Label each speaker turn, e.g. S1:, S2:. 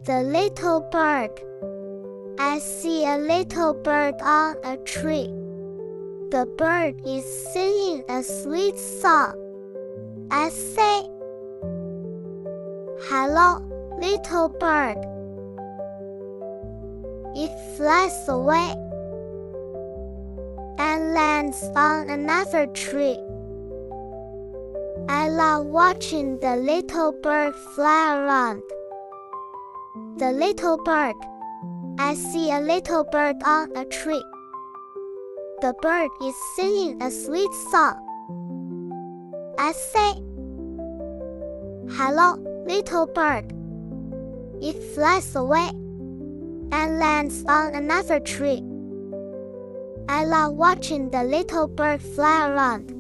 S1: The little bird. I see a little bird on a tree. The bird is singing a sweet song. I say, "Hello, little bird." It flies away and lands on another tree. I love watching the little bird fly around. The little bird. I see a little bird on a tree. The bird is singing a sweet song. I say, "Hello, little bird." It flies away and lands on another tree. I love watching the little bird fly around.